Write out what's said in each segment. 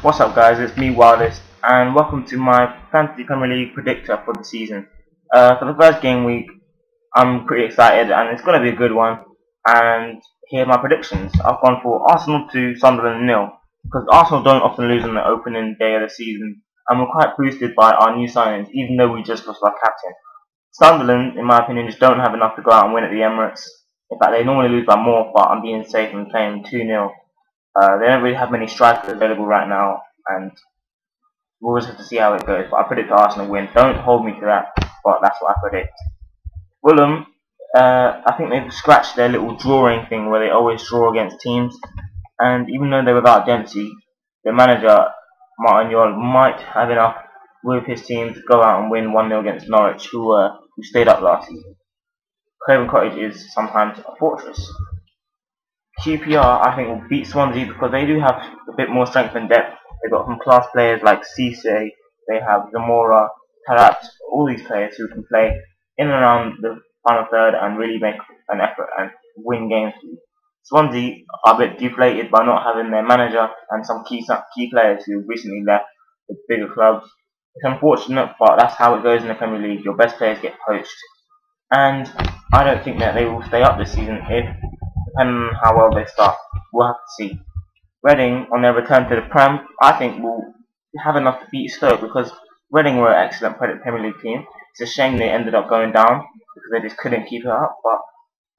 What's up guys, it's me Wildest and welcome to my Fantasy Premier League predictor for the season. For the first game week I'm pretty excited and it's going to be a good one, and here are my predictions. I've gone for Arsenal 2, Sunderland 0, because Arsenal don't often lose on the opening day of the season and we're quite boosted by our new signings even though we just lost our captain. Sunderland, in my opinion, just don't have enough to go out and win at the Emirates. In fact, they normally lose by more, but I'm being safe and playing 2-0. They don't really have many strikers available right now, and we'll just have to see how it goes. But I predict Arsenal win. Don't hold me to that, but that's what I predict. Fulham, I think they've scratched their little drawing thing where they always draw against teams, and even though they're without Dempsey, their manager Martin Yol might have enough with his team to go out and win 1-0 against Norwich, who stayed up last season. Craven Cottage is sometimes a fortress. QPR, I think, will beat Swansea because they do have a bit more strength and depth. They've got some class players like Cisse, they have Zamora, Tarat, all these players who can play in and around the final third and really make an effort and win games. Swansea are a bit deflated by not having their manager and some key players who recently left with bigger clubs. It's unfortunate, but that's how it goes in the Premier League. Your best players get poached. And I don't think that they will stay up this season, depending on how well they start. We'll have to see. Reading, on their return to the Prem, I think will have enough to beat Stoke because Reading were an excellent Premier League team. It's a shame they ended up going down because they just couldn't keep it up, but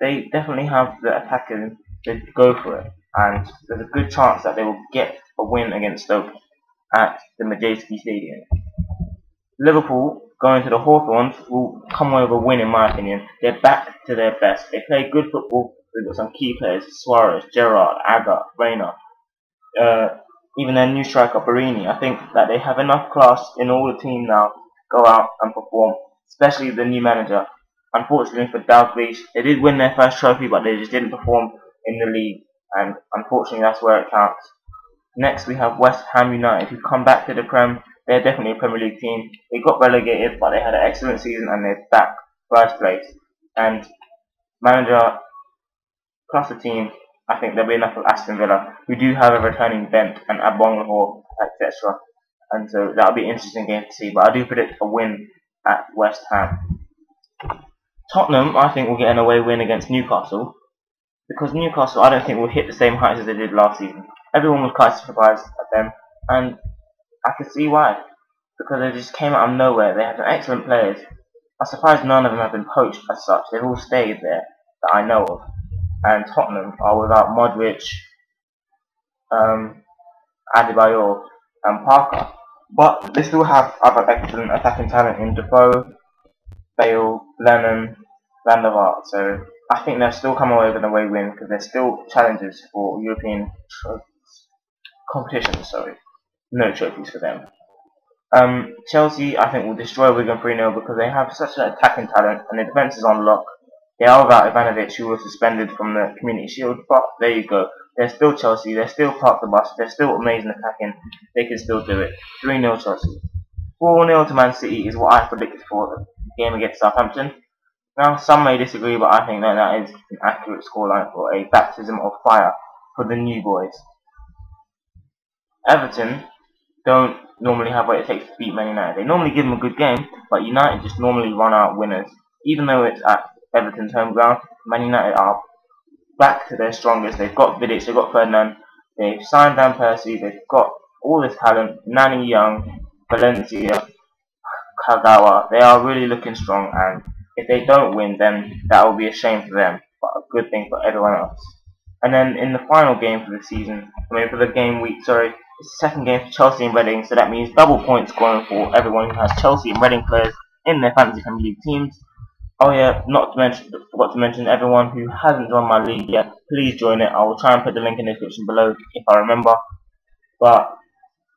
they definitely have the attackers to go for it, and there's a good chance that they will get a win against Stoke at the Majeski Stadium. Liverpool, going to the Hawthorns, will come away with a win in my opinion. They're back to their best. They play good football. They've got some key players: Suarez, Gerrard, Aga, Reina, even their new striker Barini. I think that they have enough class in all the team now to go out and perform, especially the new manager. Unfortunately for Dalglish, they did win their first trophy, but they just didn't perform in the league, and unfortunately that's where it counts. Next we have West Ham United, who come back to the Prem. They're definitely a Premier League team. They got relegated, but they had an excellent season and they're back first place. And manager plus the team, I think there'll be enough of Aston Villa, who do have a returning Bent and Abong, etc. And so that'll be an interesting game to see. But I do predict a win at West Ham. Tottenham, I think, will get an away win against Newcastle, because Newcastle, I don't think, will hit the same heights as they did last season. Everyone was quite surprised at them, and I can see why, because they just came out of nowhere. They had some excellent players. I'm surprised none of them have been poached as such. They've all stayed there that I know of. And Tottenham are without Modric, Adebayor and Parker, but they still have other excellent attacking talent in Defoe, Bale, Lennon, Van der Vaart. So I think they'll still come away with an away win because they're still challengers for European competitions. No trophies for them. Chelsea, I think, will destroy Wigan 3-0 because they have such an attacking talent and the defence is on lock. They are without Ivanovic, who was suspended from the Community Shield, but there you go. They're still Chelsea, they're still Park the Bus, they're still amazing attacking, they can still do it. 3-0 Chelsea. 4-0 to Man City is what I predicted for the game against Southampton. Now, some may disagree, but I think that is an accurate scoreline for a baptism of fire for the new boys. Everton don't normally have what it takes to beat Man United. They normally give them a good game, but United just normally run out winners. Even though it's at Everton's home ground, Man United are back to their strongest. They've got Vidic, they've got Ferdinand, they've signed Van Persie, they've got all this talent, Nani Young, Valencia, Kagawa. They are really looking strong, and if they don't win, then that will be a shame for them, but a good thing for everyone else. And then in the final game for the season, for the game week, it's the second game for Chelsea and Reading, so that means double points going for everyone who has Chelsea and Reading players in their Fantasy Premier League teams. Oh yeah, forgot to mention everyone who hasn't joined my league yet, please join it. I will try and put the link in the description below if I remember. But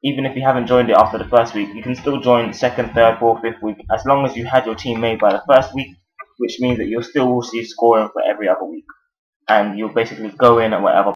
even if you haven't joined it after the first week, you can still join second, third, fourth, fifth week, as long as you had your team made by the first week, which means that you'll still receive scoring for every other week. And you'll basically go in at whatever